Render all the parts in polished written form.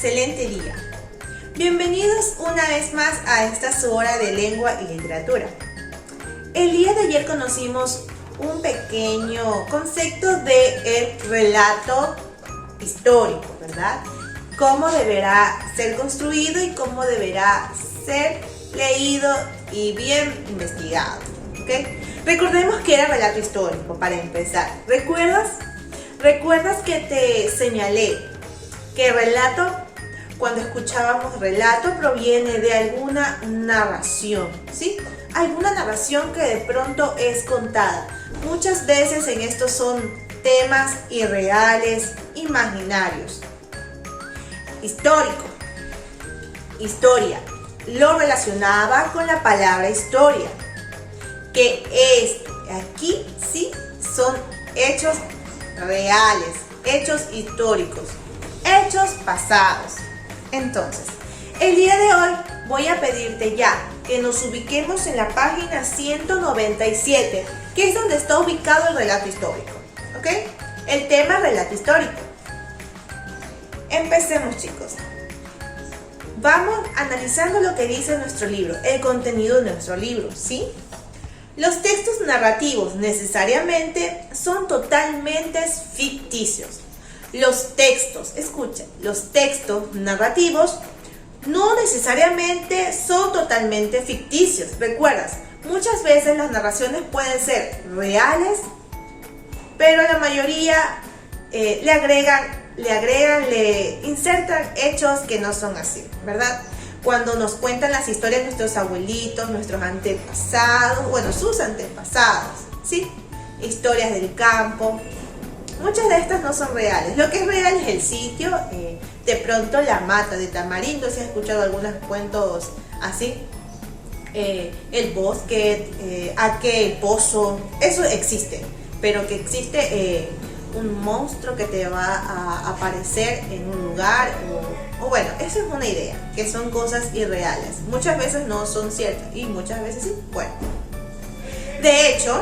excelente día. Bienvenidos una vez más a esta su hora de lengua y literatura. El día de ayer conocimos un pequeño concepto de el relato histórico, ¿verdad? Cómo deberá ser construido y cómo deberá ser leído y bien investigado, ¿ok? Recordemos que era relato histórico para empezar. ¿Recuerdas que te señalé que relato, cuando escuchábamos relato, proviene de alguna narración, ¿sí? Alguna narración que de pronto es contada. Muchas veces en estos son temas irreales, imaginarios. Histórico, historia, lo relacionaba con la palabra historia, que aquí sí son hechos reales, hechos históricos, hechos pasados. Entonces, el día de hoy voy a pedirte ya que nos ubiquemos en la página 197, que es donde está ubicado el relato histórico, ¿ok? El tema relato histórico. Empecemos, chicos. Vamos analizando lo que dice nuestro libro, el contenido de nuestro libro, ¿sí? Los textos narrativos necesariamente son totalmente ficticios. Los textos narrativos no necesariamente son totalmente ficticios. ¿Recuerdas? Muchas veces las narraciones pueden ser reales, pero la mayoría le insertan hechos que no son así, ¿verdad? Cuando nos cuentan las historias de nuestros abuelitos, nuestros antepasados, bueno, sus antepasados, ¿sí? Historias del campo. Muchas de estas no son reales. Lo que es real es el sitio, de pronto la mata de tamarindo, si has escuchado algunos cuentos así, el bosque, aquel pozo, eso existe, pero que existe un monstruo que te va a aparecer en un lugar, o bueno, esa es una idea, que son cosas irreales. Muchas veces no son ciertas y muchas veces sí. Bueno, de hecho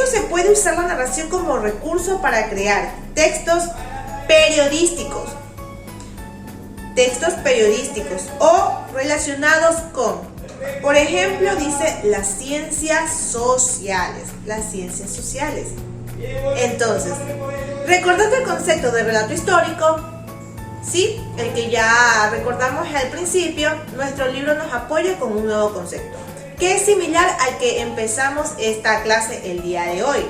se puede usar la narración como recurso para crear textos periodísticos o relacionados con, por ejemplo, dice las ciencias sociales. Entonces, recordando el concepto de relato histórico, ¿sí? El que ya recordamos al principio, nuestro libro nos apoya con un nuevo concepto, que es similar al que empezamos esta clase el día de hoy.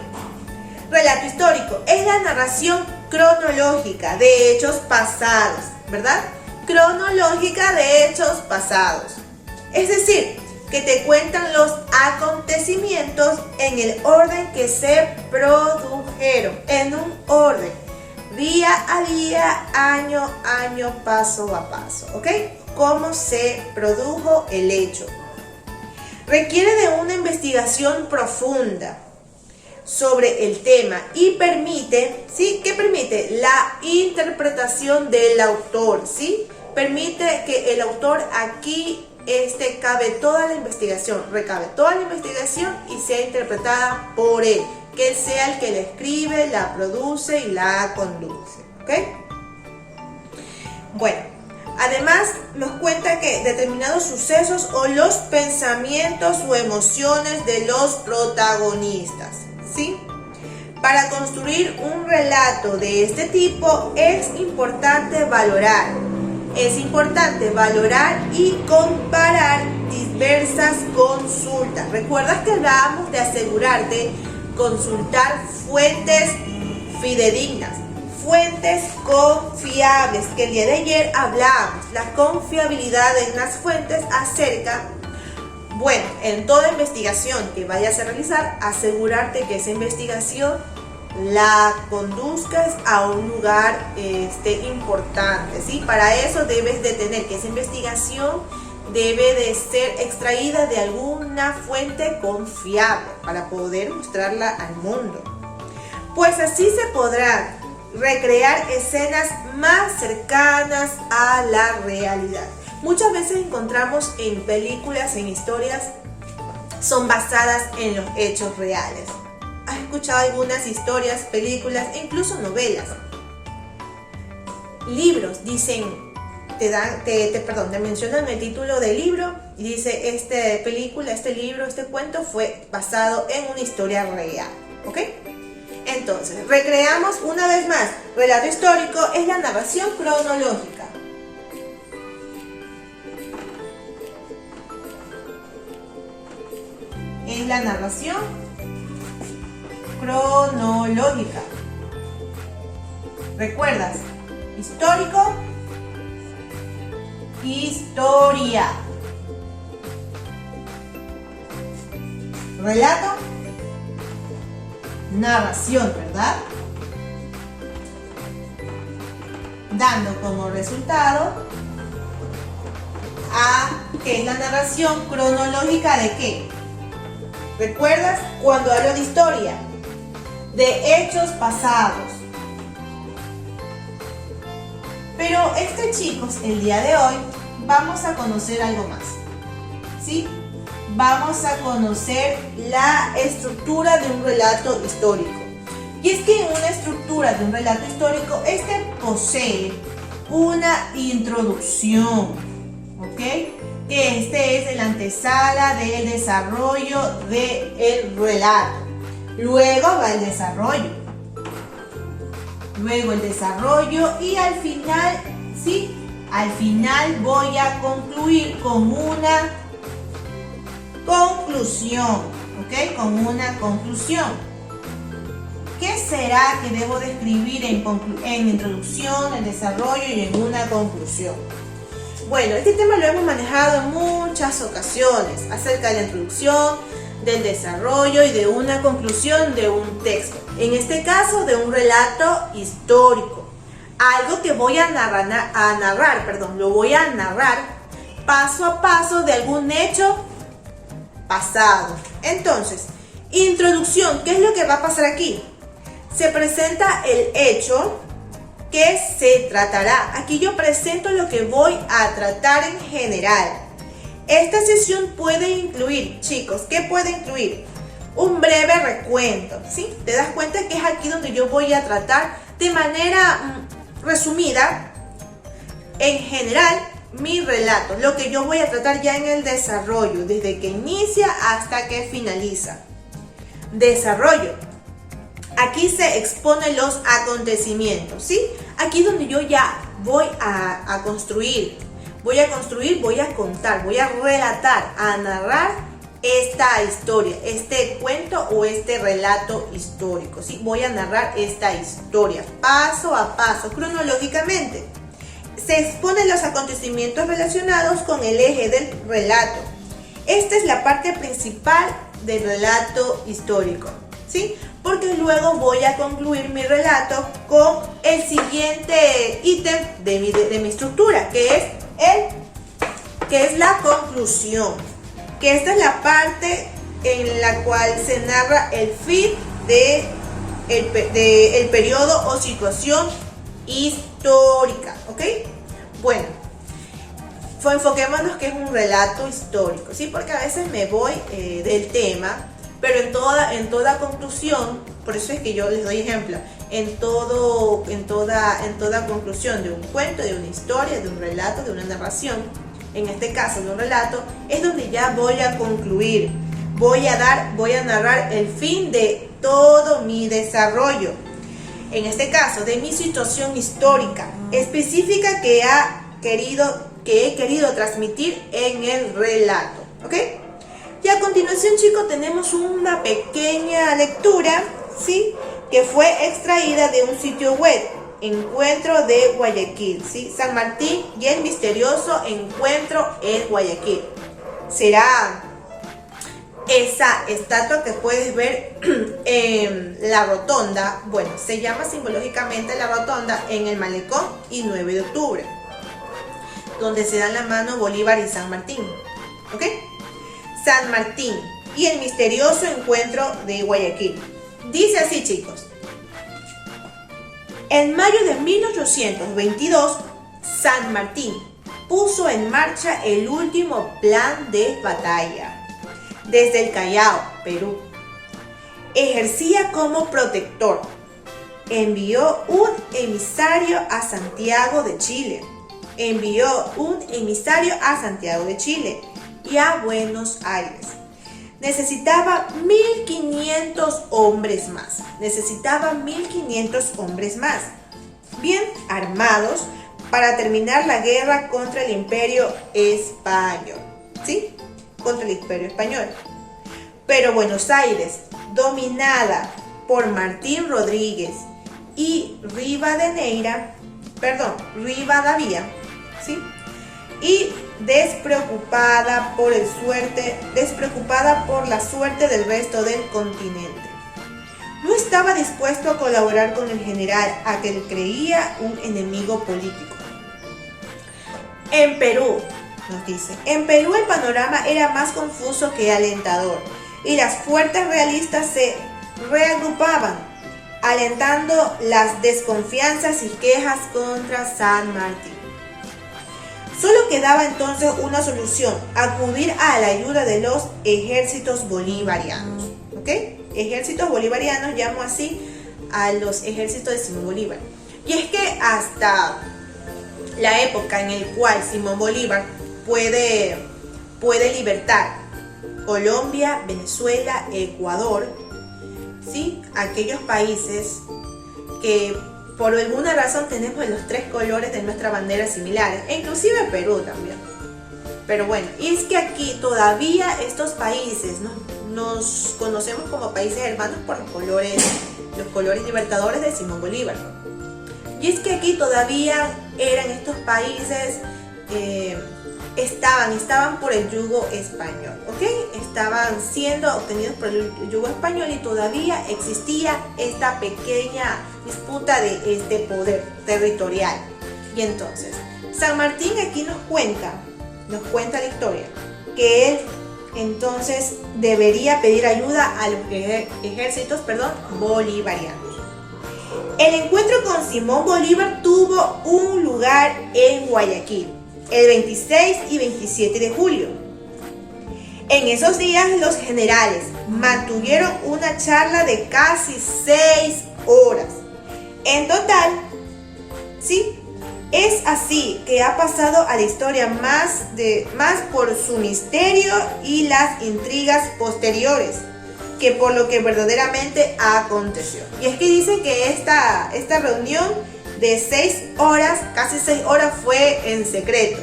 Relato histórico es la narración cronológica de hechos pasados, ¿verdad? Cronológica de hechos pasados. Es decir, que te cuentan los acontecimientos en el orden que se produjeron, en un orden, día a día, año a año, paso a paso, ¿ok? Cómo se produjo el hecho. Requiere de una investigación profunda sobre el tema y permite, ¿sí? ¿Qué permite? La interpretación del autor, ¿sí? Permite que el autor aquí recabe toda la investigación y sea interpretada por él, que él sea el que la escribe, la produce y la conduce, ¿ok? Bueno, además nos cuenta que determinados sucesos o los pensamientos o emociones de los protagonistas, ¿sí? Para construir un relato de este tipo es importante valorar y comparar diversas consultas. ¿Recuerdas que hablábamos de asegurarte consultar fuentes fidedignas, fuentes confiables? Que el día de ayer hablábamos la confiabilidad de las fuentes acerca, bueno, en toda investigación que vayas a realizar, asegurarte que esa investigación la conduzcas a un lugar importante, ¿sí? Para eso debes de tener que esa investigación debe de ser extraída de alguna fuente confiable para poder mostrarla al mundo. Pues así se podrán recrear escenas más cercanas a la realidad. Muchas veces encontramos en películas, en historias, son basadas en los hechos reales. ¿Has escuchado algunas historias, películas e incluso novelas? Libros dicen te mencionan el título del libro y dice, este libro, este cuento fue basado en una historia real, ¿ok? Entonces, recreamos una vez más. Relato histórico es la narración cronológica. Es la narración cronológica. ¿Recuerdas? Histórico, historia. Relato, narración, ¿verdad? Dando como resultado a que es la narración cronológica de qué. ¿Recuerdas? Cuando hablo de historia, de hechos pasados. Pero chicos, el día de hoy vamos a conocer algo más, ¿sí? Vamos a conocer la estructura de un relato histórico. Y es que en una estructura de un relato histórico, posee una introducción, ¿ok? Que es la antesala del desarrollo del relato. Luego va el desarrollo. Luego el desarrollo y al final, ¿sí? Al final voy a concluir con una conclusión, ¿ok? Con una conclusión. ¿Qué será que debo describir en introducción, en desarrollo y en una conclusión? Bueno, este tema lo hemos manejado en muchas ocasiones, acerca de la introducción, del desarrollo y de una conclusión de un texto. En este caso, de un relato histórico. Algo que voy a narrar, lo voy a narrar paso a paso de algún hecho pasado. Entonces, introducción, ¿qué es lo que va a pasar aquí? Se presenta el hecho que se tratará. Aquí yo presento lo que voy a tratar en general. Esta sesión puede incluir, chicos, ¿qué puede incluir? Un breve recuento, ¿sí? Te das cuenta que es aquí donde yo voy a tratar de manera resumida, en general, mi relato, lo que yo voy a tratar ya en el desarrollo, desde que inicia hasta que finaliza. Desarrollo. Aquí se exponen los acontecimientos, ¿sí? Aquí donde yo ya voy a construir, voy a contar, voy a relatar, a narrar esta historia, este cuento o este relato histórico, ¿sí? Voy a narrar esta historia paso a paso, cronológicamente. Se exponen los acontecimientos relacionados con el eje del relato. Esta es la parte principal del relato histórico, ¿sí? Porque luego voy a concluir mi relato con el siguiente ítem de mi estructura, que es la conclusión. Que esta es la parte en la cual se narra el fin del periodo o situación histórica, ¿ok? Bueno, enfoquémonos que es un relato histórico, ¿sí? Porque a veces me voy del tema, pero en toda conclusión, por eso es que yo les doy ejemplo, en toda conclusión de un cuento, de una historia, de un relato, de una narración, en este caso de un relato, es donde ya voy a concluir, voy a narrar el fin de todo mi desarrollo, en este caso de mi situación histórica específica que he querido transmitir en el relato, ¿ok? Y a continuación, chicos, tenemos una pequeña lectura, ¿sí? Que fue extraída de un sitio web, Encuentro de Guayaquil, ¿sí? San Martín y el misterioso encuentro en Guayaquil. Será esa estatua que puedes ver en la rotonda, bueno, se llama simbológicamente la rotonda en el Malecón y 9 de octubre, donde se dan la mano Bolívar y San Martín, ¿ok? San Martín y el misterioso encuentro de Guayaquil. Dice así, chicos. En mayo de 1822, San Martín puso en marcha el último plan de batalla. Desde el Callao, Perú, ejercía como protector. Envió un emisario a Santiago de Chile envió un emisario a Santiago de Chile y a Buenos Aires. Necesitaba 1.500 hombres más. Bien armados para terminar la guerra contra el Imperio Español. ¿Sí? Contra el Imperio Español. Pero Buenos Aires, dominada por Martín Rodríguez y Rivadavia, ¿sí? Y despreocupada por la suerte del resto del continente. No estaba dispuesto a colaborar con el general a quien creía un enemigo político. En Perú, nos dice, en Perú el panorama era más confuso que alentador y las fuerzas realistas se reagrupaban, alentando las desconfianzas y quejas contra San Martín. Solo quedaba entonces una solución: acudir a la ayuda de los ejércitos bolivarianos. ¿Ok? Ejércitos bolivarianos, llamo así a los ejércitos de Simón Bolívar. Y es que hasta la época en la cual Simón Bolívar puede libertar Colombia, Venezuela, Ecuador, ¿sí? Aquellos países que por alguna razón tenemos los 3 colores de nuestra bandera similares, e inclusive Perú también. Pero bueno, y es que aquí todavía estos países nos conocemos como países hermanos por los colores libertadores de Simón Bolívar. Y es que aquí todavía eran estos países, estaban por el yugo español, ¿ok? Estaban siendo obtenidos por el yugo español y todavía existía esta pequeña disputa de este poder territorial. Y entonces, San Martín aquí nos cuenta la historia, que él entonces debería pedir ayuda a los ejércitos bolivarianos. El encuentro con Simón Bolívar tuvo un lugar en Guayaquil, el 26 y 27 de julio. En esos días los generales mantuvieron una charla de casi 6 horas. En total, ¿sí? Es así que ha pasado a la historia más por su misterio y las intrigas posteriores que por lo que verdaderamente aconteció. Y es que dice que esta reunión de 6 horas, casi 6 horas, fue en secreto.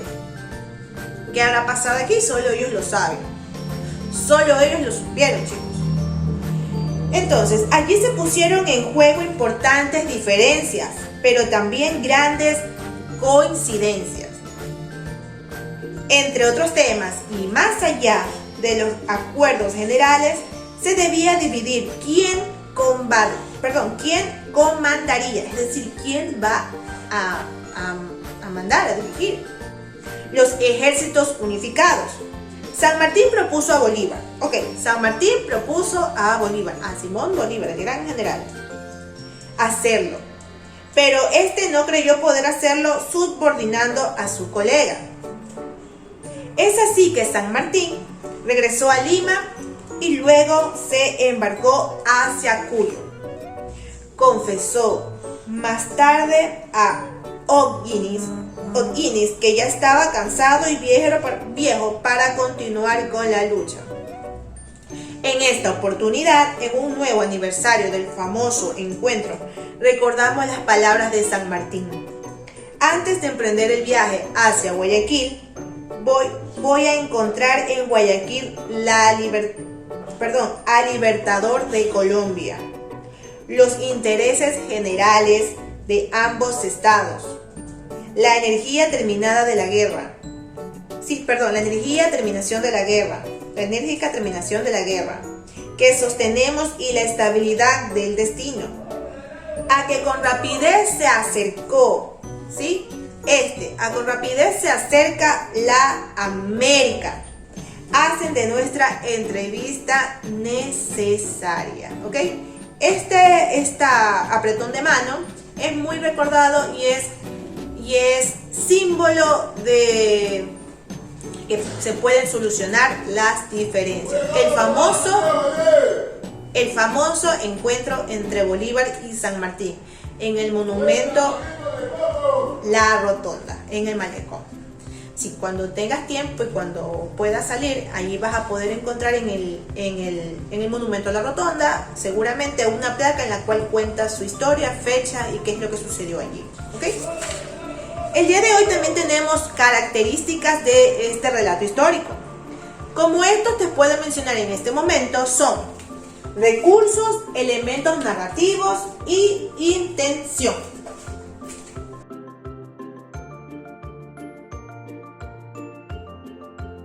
¿Qué habrá pasado aquí? Solo ellos lo saben. Solo ellos lo supieron, chicos. Entonces, allí se pusieron en juego importantes diferencias, pero también grandes coincidencias. Entre otros temas, y más allá de los acuerdos generales, se debía dividir quién comandaría, es decir, quién va a mandar, a dirigir los ejércitos unificados. San Martín propuso a Bolívar. San Martín propuso a Bolívar, a Simón Bolívar, el gran general, hacerlo. Pero este no creyó poder hacerlo subordinando a su colega. Es así que San Martín regresó a Lima y luego se embarcó hacia Cuyo. Confesó más tarde a O'Higgins que ya estaba cansado y viejo para continuar con la lucha. En esta oportunidad, en un nuevo aniversario del famoso encuentro, recordamos las palabras de San Martín. Antes de emprender el viaje hacia Guayaquil, voy a encontrar en Guayaquil al libertador de Colombia, los intereses generales de ambos estados, la enérgica terminación de la guerra que sostenemos y la estabilidad del destino, a que con rapidez se acercó, ¿sí? con rapidez se acerca la América. Hacen de nuestra entrevista necesaria, ¿ok? Esta apretón de mano es muy recordado y es símbolo de que se pueden solucionar las diferencias. El famoso encuentro entre Bolívar y San Martín en el monumento La Rotonda, en el malecón. Sí, cuando tengas tiempo y cuando puedas salir, allí vas a poder encontrar en el monumento a la Rotonda seguramente una placa en la cual cuenta su historia, fecha y qué es lo que sucedió allí. ¿Ok? El día de hoy también tenemos características de este relato histórico. Como estos te puedo mencionar en este momento son recursos, elementos narrativos y intención.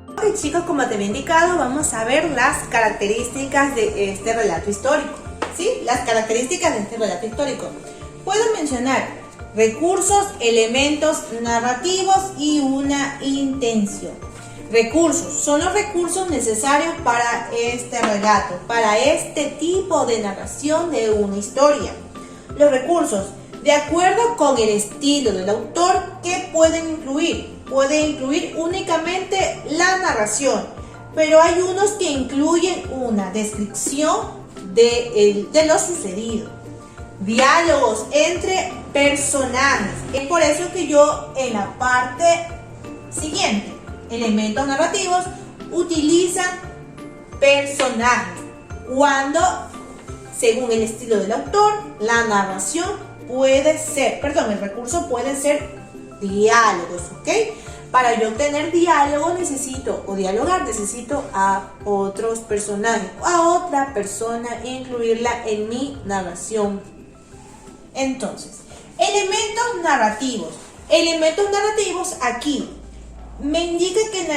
Ok, chicos, como te había indicado, vamos a ver las características de este relato histórico. ¿Sí? Las características de este relato histórico. Puedo mencionar recursos, elementos narrativos y una intención. Recursos son los recursos necesarios para este relato, para este tipo de narración de una historia. Los recursos, de acuerdo con el estilo del autor, ¿qué pueden incluir? Puede incluir únicamente la narración, pero hay unos que incluyen una descripción de lo sucedido, diálogos entre personajes. Es por eso que yo en la parte siguiente, elementos narrativos, utilizan personajes cuando, según el estilo del autor, la narración puede ser, el recurso puede ser diálogos, ¿ok? Para yo obtener diálogo necesito a otros personajes, a otra persona e incluirla en mi narración. Entonces, elementos narrativos. Elementos narrativos aquí me indica que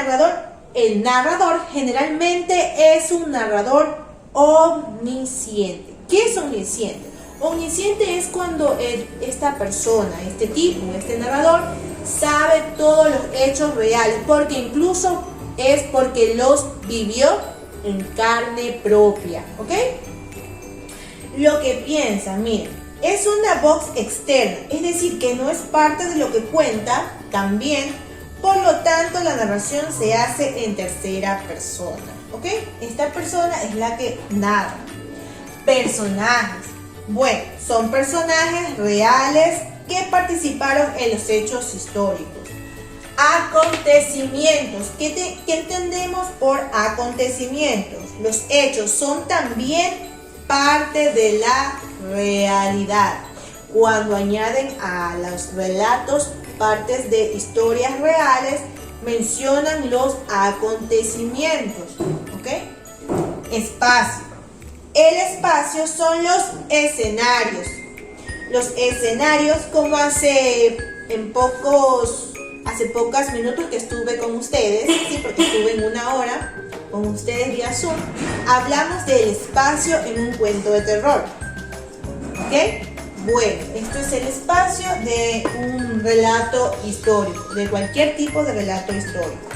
el narrador generalmente es un narrador omnisciente. ¿Qué es omnisciente? Omnisciente es cuando esta persona, este narrador, sabe todos los hechos reales, porque incluso es porque los vivió en carne propia, ¿ok? Lo que piensa, miren, es una voz externa, es decir, que no es parte de lo que cuenta también, por lo tanto la narración se hace en tercera persona, ¿ok? Esta persona es la que narra. Personajes. Bueno, son personajes reales que participaron en los hechos históricos. Acontecimientos. ¿Qué entendemos por acontecimientos? Los hechos son también parte de la realidad. Cuando añaden a los relatos partes de historias reales, mencionan los acontecimientos. ¿Ok? Espacio. El espacio son los escenarios. Los escenarios, como hace pocos minutos que estuve con ustedes, sí, porque estuve en una hora con ustedes vía Zoom, hablamos del espacio en un cuento de terror. ¿Ok? Bueno, esto es el espacio de un relato histórico, de cualquier tipo de relato histórico.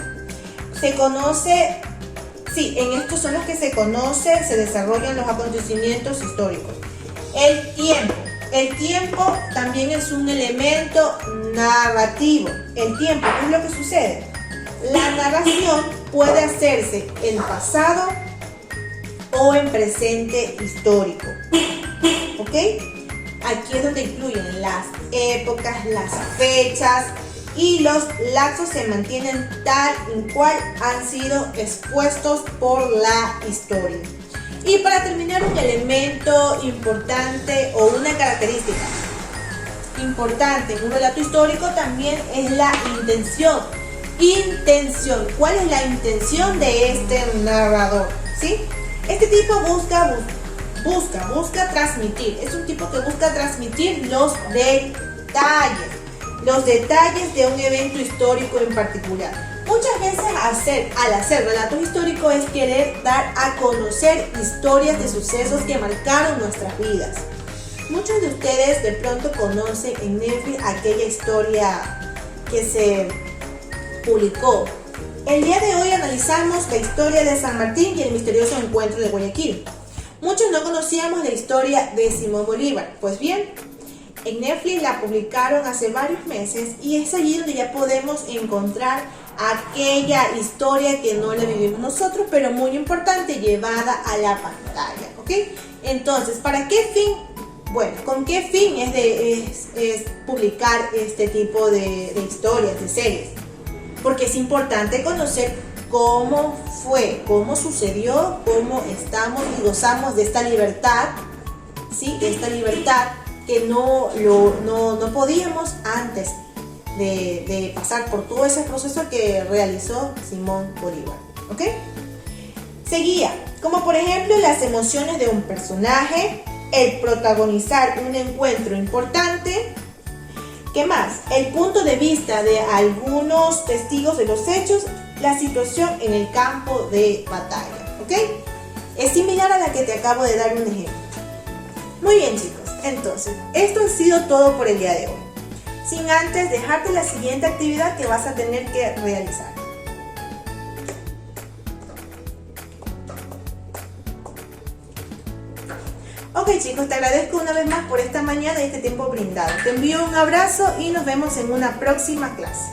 Se conoce. Sí, en estos son los que se desarrollan los acontecimientos históricos. El tiempo. El tiempo también es un elemento narrativo. El tiempo, ¿qué es lo que sucede? La narración puede hacerse en pasado o en presente histórico. ¿Ok? Aquí es donde incluyen las épocas, las fechas, y los lapsos se mantienen tal y cual han sido expuestos por la historia. Y para terminar, un elemento importante o una característica importante en un relato histórico también es la intención. Intención. ¿Cuál es la intención de este narrador? ¿Sí? Este tipo busca transmitir. Es un tipo que busca transmitir los detalles de un evento histórico en particular. Muchas veces al hacer relatos históricos es querer dar a conocer historias de sucesos que marcaron nuestras vidas. Muchos de ustedes de pronto conocen en Netflix aquella historia que se publicó. El día de hoy analizamos la historia de San Martín y el misterioso encuentro de Guayaquil. Muchos no conocíamos la historia de Simón Bolívar. Pues bien, en Netflix la publicaron hace varios meses y es allí donde ya podemos encontrar aquella historia que no la vivimos nosotros, pero muy importante, llevada a la pantalla, ¿ok? Entonces, ¿para qué fin Bueno, ¿con qué fin es publicar este tipo de historias, de series? Porque es importante conocer cómo fue, cómo sucedió, cómo estamos y gozamos de esta libertad, ¿sí? Esta libertad que no podíamos antes de pasar por todo ese proceso que realizó Simón Bolívar, ¿ok? Seguía, como por ejemplo las emociones de un personaje, el protagonizar un encuentro importante. ¿Qué más? El punto de vista de algunos testigos de los hechos, la situación en el campo de batalla, ¿ok? Es similar a la que te acabo de dar un ejemplo. Muy bien, chicos, entonces, esto ha sido todo por el día de hoy. Sin antes dejarte la siguiente actividad que vas a tener que realizar. Ok, chicos, te agradezco una vez más por esta mañana y este tiempo brindado. Te envío un abrazo y nos vemos en una próxima clase.